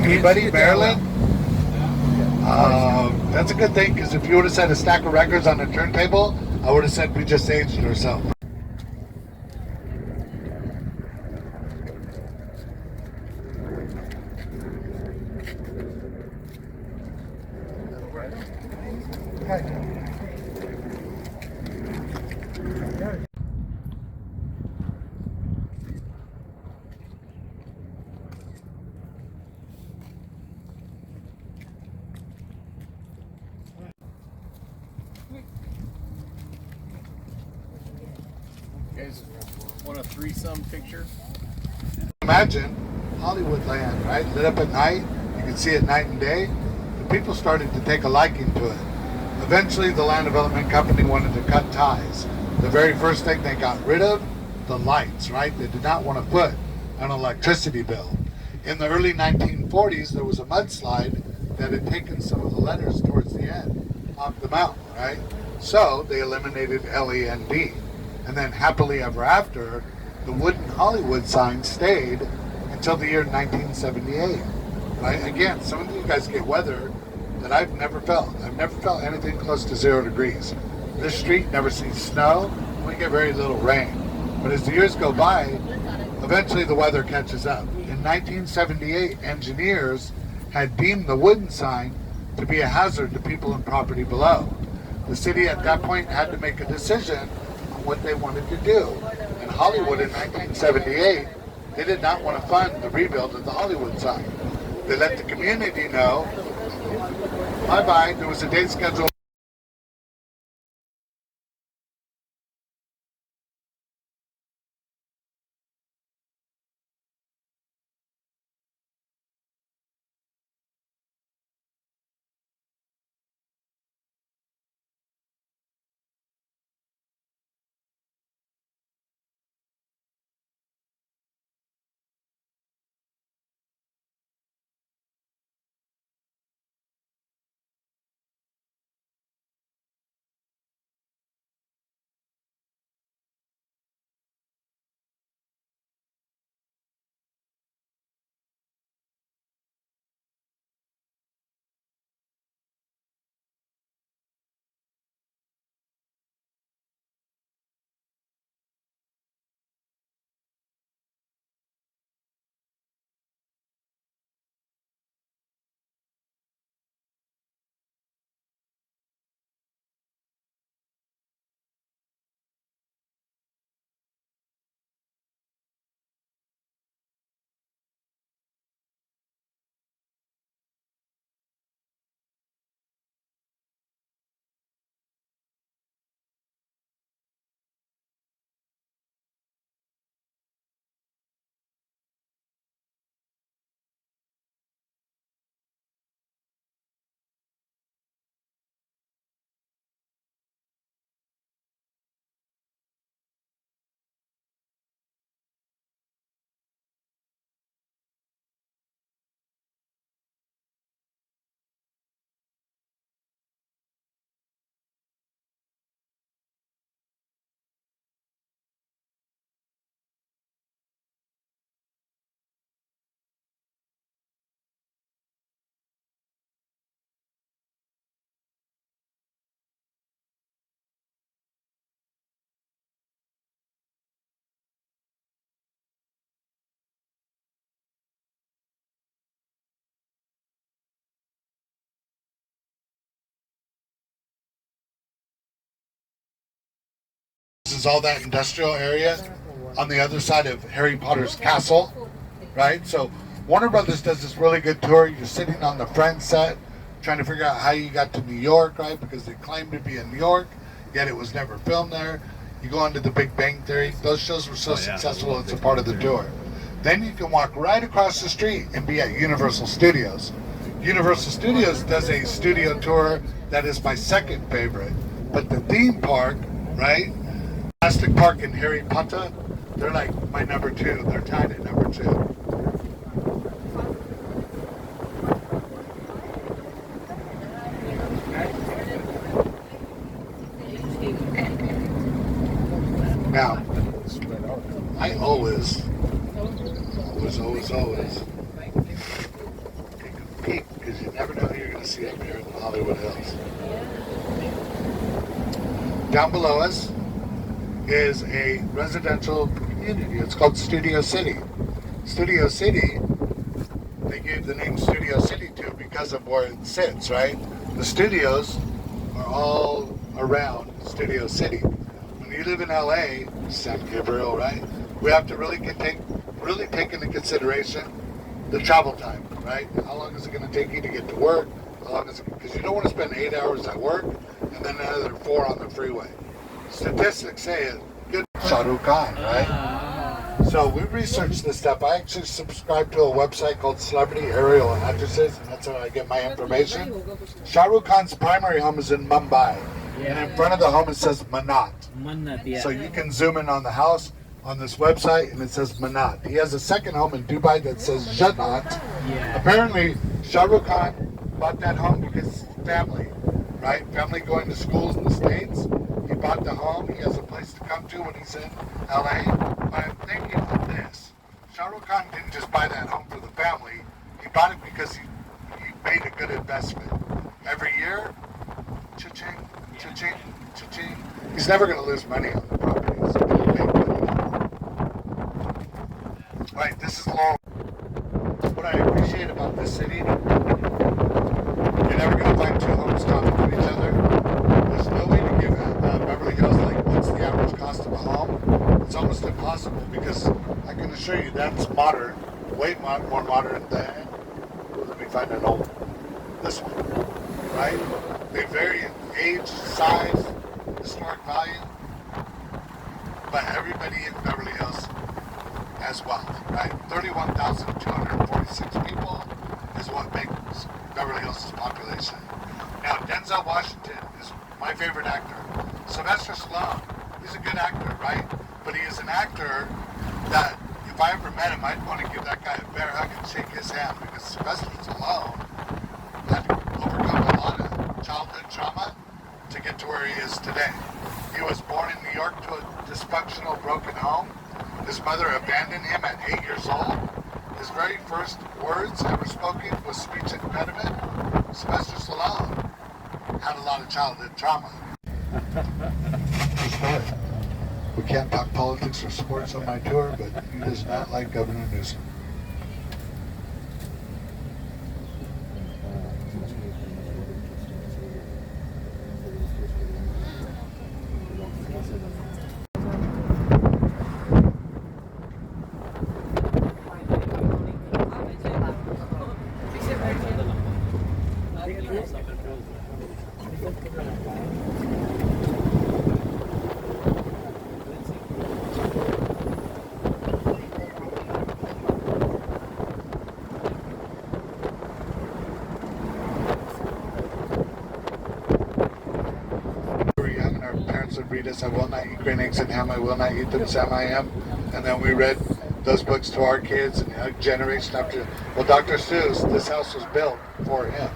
Anybody? Maryland? That's a good thing, because if you would have said a stack of records on a turntable, I would have said we just aged ourselves. Guys want a threesome picture? Imagine Hollywood land, right? Lit up at night. You can see it night and day. The people started to take a liking to it. Eventually, the Land Development Company wanted to cut ties. The very first thing they got rid of, the lights, right? They did not want to put an electricity bill. In the early 1940s, there was a mudslide that had taken some of the letters towards the end off the mountain, right? So they eliminated LEND. And then happily ever after, the wooden Hollywood sign stayed until the year 1978, right? Again, some of you guys get weather that I've never felt. I've never felt anything close to 0 degrees. This street never sees snow. We get very little rain. But as the years go by, eventually the weather catches up. In 1978, engineers had deemed the wooden sign to be a hazard to people and property below. The city at that point had to make a decision on what they wanted to do. In Hollywood in 1978, they did not want to fund the rebuild of the Hollywood sign. They let the community know, bye-bye, there was a date scheduled. This is all that industrial area on the other side of Harry Potter's castle, right? So Warner Brothers does this really good tour. You're sitting on the Friends set, trying to figure out how you got to New York, right? Because they claimed to be in New York, yet it was never filmed there. You go into the Big Bang Theory. Those shows were so successful, it's a part of the tour. Then you can walk right across the street and be at Universal Studios. Universal Studios does a studio tour that is my second favorite. But the theme park, right? Jurassic Park and Harry Potter, they're like my number two. They're tied at number two. Now, I always peek because you never know who you're going to see up here in the Hollywood Hills. Down below us is a residential community. It's called Studio City. Studio City, they gave the name Studio City to because of where it sits, right? The studios are all around Studio City. When you live in LA, San Gabriel, right? We have to really take into consideration the travel time, right? How long is it going to take you to get to work? How long is it? Because you don't want to spend 8 hours at work and then another 4 on the freeway. Statistics say it. Good Shah Rukh Khan, right? So we researched this stuff. I actually subscribe to a website called Celebrity Aerial Actresses, and that's how I get my information. Shah Rukh Khan's primary home is in Mumbai, and in front of the home it says Manat. So you can zoom in on the house on this website, and it says Manat. He has a second home in Dubai that says Jannat. Apparently, Shah Rukh Khan bought that home because family, right? Family going to schools in the States. He bought the home. He has a place to come to when he's in LA. But I'm thinking of this. Shah Rukh Khan didn't just buy that home for the family. He bought it because he made a good investment. Every year, cha-ching, cha-ching, cha-ching. He's never going to lose money on the properties. Right, this is Laurel. What I appreciate about this city, you're never going to find two homes talking to each other. There's no way to give Beverly Hills, like, what's the average cost of a home? It's almost impossible because I can assure you that's modern, way more modern than, let me find an old, this one, right? They vary in age, size, historic value, but everybody in Beverly Hills has wealth, right? 31,246 people is what makes Beverly Hills' population. Now, Denzel Washington is my favorite actor. Sylvester Stallone, he's a good actor, right? But he is an actor that, if I ever met him, I'd want to give that guy a bear hug and shake his hand because Sylvester Stallone had overcome a lot of childhood trauma to get to where he is today. He was born in New York to a dysfunctional, broken home. His mother abandoned him at 8 years old. His very first words ever spoken was speech impediment. Sylvester Stallone had a lot of childhood trauma. True story. We can't talk politics or sports on my tour, but he does not like Governor Newsom. Would read us, I will not eat green eggs and ham, I will not eat them, Sam I am. And then we read those books to our kids and a generation after. Well, Dr. Seuss, this house was built for him.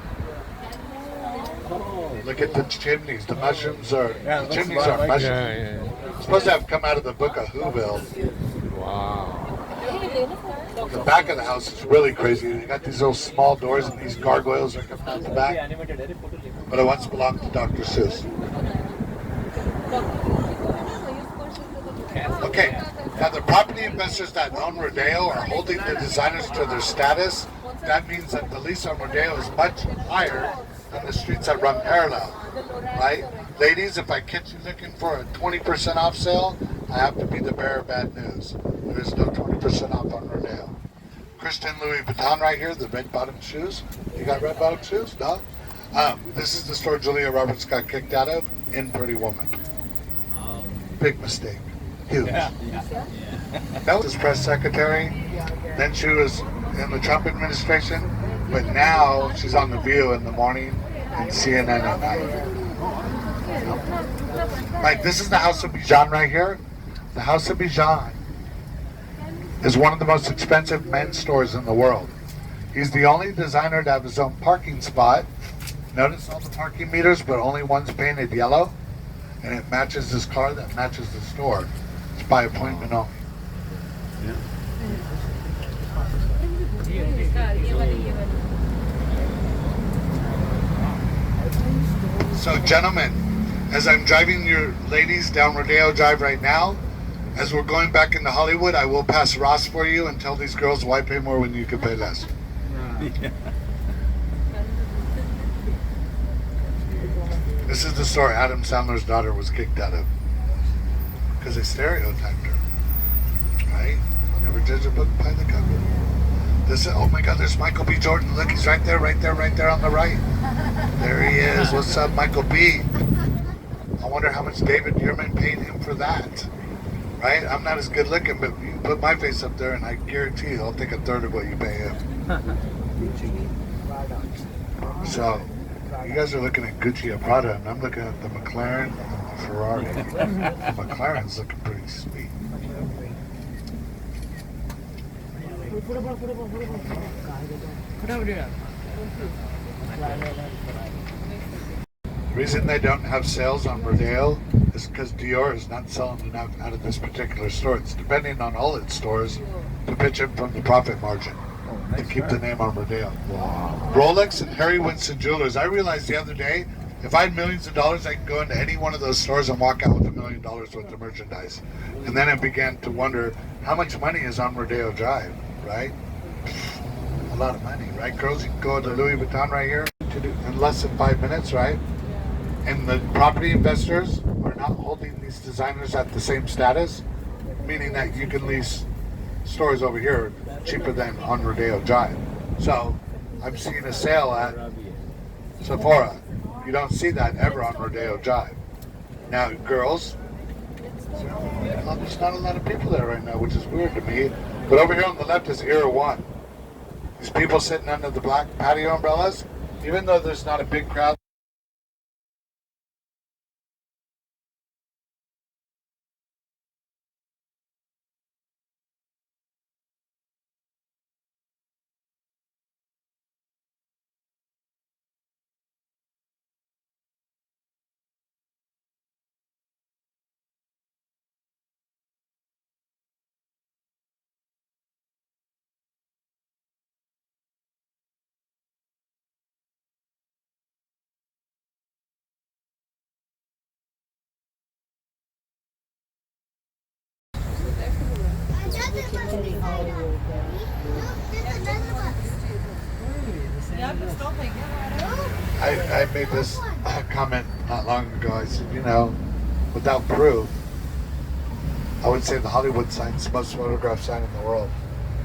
Look at the chimneys. The mushrooms are, the chimneys are mushrooms. It's supposed to have come out of the book of Whoville. Wow. The back of the house is really crazy. They got these little small doors and these gargoyles are coming out the back. But it once belonged to Dr. Seuss. Okay, now the property investors that own Rodeo are holding the designers to their status. That means that the lease on Rodeo is much higher than the streets that run parallel, right? Ladies, if I catch you looking for a 20% off sale, I have to be the bearer of bad news. There is no 20% off on Rodeo. Christian Louis Vuitton right here, the red bottom shoes. You got red bottom shoes? No? This is the store Julia Roberts got kicked out of in Pretty Woman. Big mistake. Huge. That was press secretary. Then she was in the Trump administration. But now she's on The View in the morning and CNN at night. Like, this is the House of Bijan right here. The House of Bijan is one of the most expensive men's stores in the world. He's the only designer to have his own parking spot. Notice all the parking meters, but only one's painted yellow. And it matches his car, that matches the store. It's by appointment only. So, gentlemen, as I'm driving your ladies down Rodeo Drive right now, as we're going back into Hollywood, I will pass Ross for you and tell these girls why pay more when you can pay less. This is the store Adam Sandler's daughter was kicked out of because they stereotyped her. Right? I'll never judge a book by the cover. This is, oh my God, there's Michael B. Jordan. Look, he's right there on the right. There he is. What's up, Michael B? I wonder how much David Yurman paid him for that. Right? I'm not as good looking, but you put my face up there and I guarantee you I'll take a third of what you pay him. So, you guys are looking at Gucci and Prada, and I'm looking at the McLaren and the Ferrari. The McLaren's looking pretty sweet. The reason they don't have sales on Rodeo is because Dior is not selling enough out of this particular store. It's depending on all its stores to pitch in from the profit margin to keep the name on Rodeo. Wow. Rolex and Harry Winston Jewelers. I realized the other day, if I had millions of dollars, I could go into any one of those stores and walk out with $1 million worth of merchandise. And then I began to wonder how much money is on Rodeo Drive, right? A lot of money, right? Girls, you can go to Louis Vuitton right here in less than 5 minutes, right? And the property investors are not holding these designers at the same status, meaning that you can lease stores over here cheaper than on Rodeo Drive. So I'm seeing a sale at Sephora. You don't see that ever on Rodeo Drive. Now, girls, there's not a lot of people there right now, which is weird to me. But over here on the left is Era One. These people sitting under the black patio umbrellas, even though there's not a big crowd. I made this comment not long ago. I said, you know, without proof, I would say the Hollywood sign's the most photographed sign in the world.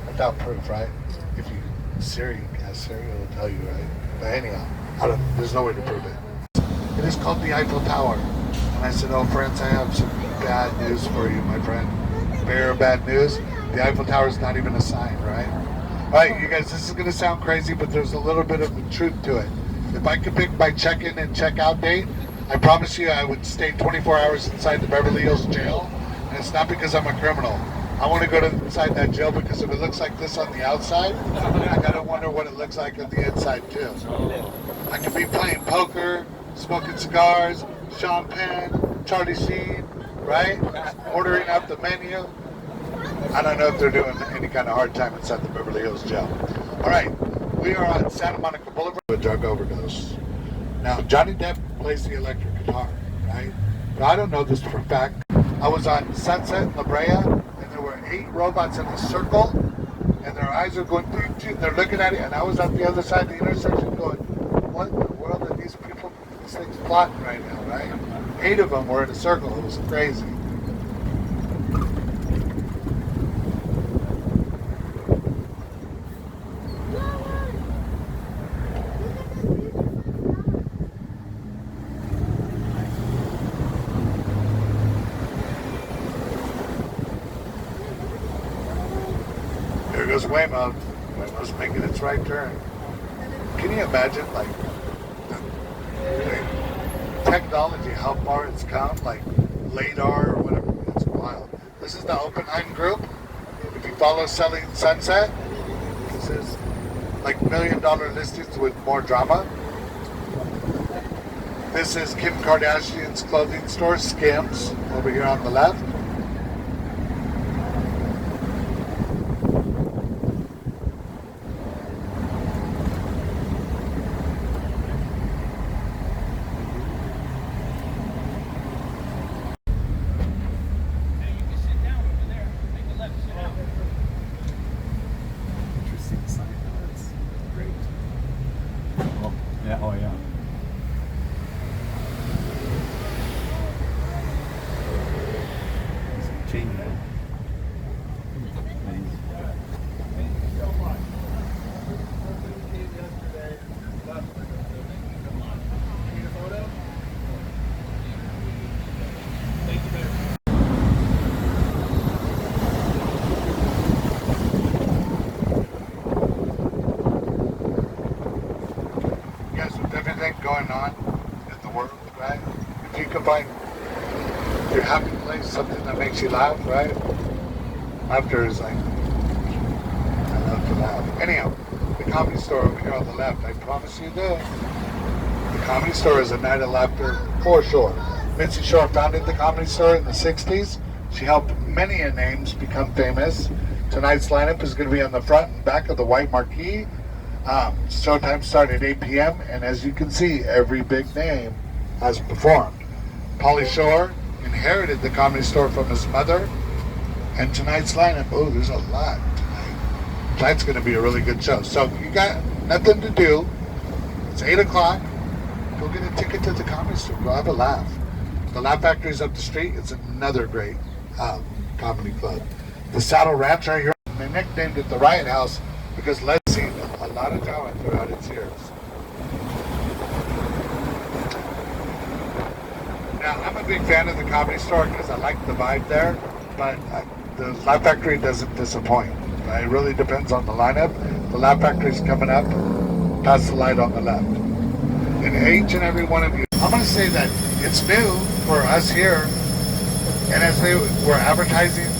Without proof, right? If you Siri will tell you, right? But anyhow, there's no way to prove it. It is called the Eiffel Tower. And I said, oh, friends, I have some bad news for you, my friend. Bear bad news. The Eiffel Tower is not even a sign, right? All right, you guys, this is going to sound crazy, but there's a little bit of the truth to it. If I could pick my check-in and check-out date, I promise you I would stay 24 hours inside the Beverly Hills jail. And it's not because I'm a criminal. I want to go to inside that jail because if it looks like this on the outside, I got to wonder what it looks like on the inside, too. I could be playing poker, smoking cigars, Sean Penn, Charlie Sheen, right? Ordering up the menu. I don't know if they're doing any kind of hard time inside the Beverly Hills jail. All right, we are on Santa Monica Boulevard with a drug overdose. Now, Johnny Depp plays the electric guitar, right? But I don't know this for a fact. I was on Sunset in La Brea, and there were 8 robots in a circle, and their eyes are going, they're looking at it, and I was at the other side of the intersection going, what in the world are these things plotting right now, right? 8 of them were in a circle. It was crazy. Here goes Waymo. Waymo's making its right turn. Can you imagine, like, the technology, how far it's come, like LiDAR or whatever? It's wild. This is the Oppenheim Group. If you follow Selling Sunset, this is like $1 million listings with more drama. This is Kim Kardashian's clothing store, Skims, over here on the left. Yeah, oh yeah. Chain now. Guys, with everything going on in the world, right? If you can find your happy place, something that makes you laugh, right? Laughter is like, I love to laugh. Anyhow, the Comedy Store over here on the left, I promise you this. The Comedy Store is a night of laughter for sure. Mitzi Shore founded the Comedy Store in the 60s. She helped many names become famous. Tonight's lineup is going to be on the front and back of the white marquee. Showtime started at 8 p.m. and as you can see, every big name has performed. Pauly Shore inherited the Comedy Store from his mother, and tonight's lineup, oh, there's a lot tonight. Tonight's going to be a really good show. So you got nothing to do. It's 8 o'clock. Go get a ticket to the Comedy Store. Go have a laugh. The Laugh Factory's up the street. It's another great comedy club. The Saddle Ranch right here. They nicknamed it the Riot House because Leslie's seen a lot of talent throughout its years. Now, I'm a big fan of the Comedy Store because I like the vibe there, but the Laugh Factory doesn't disappoint. It really depends on the lineup. The Laugh Factory's coming up. Pass the light on the left. And each and every one of you, I'm going to say that it's new for us here, and as they were advertising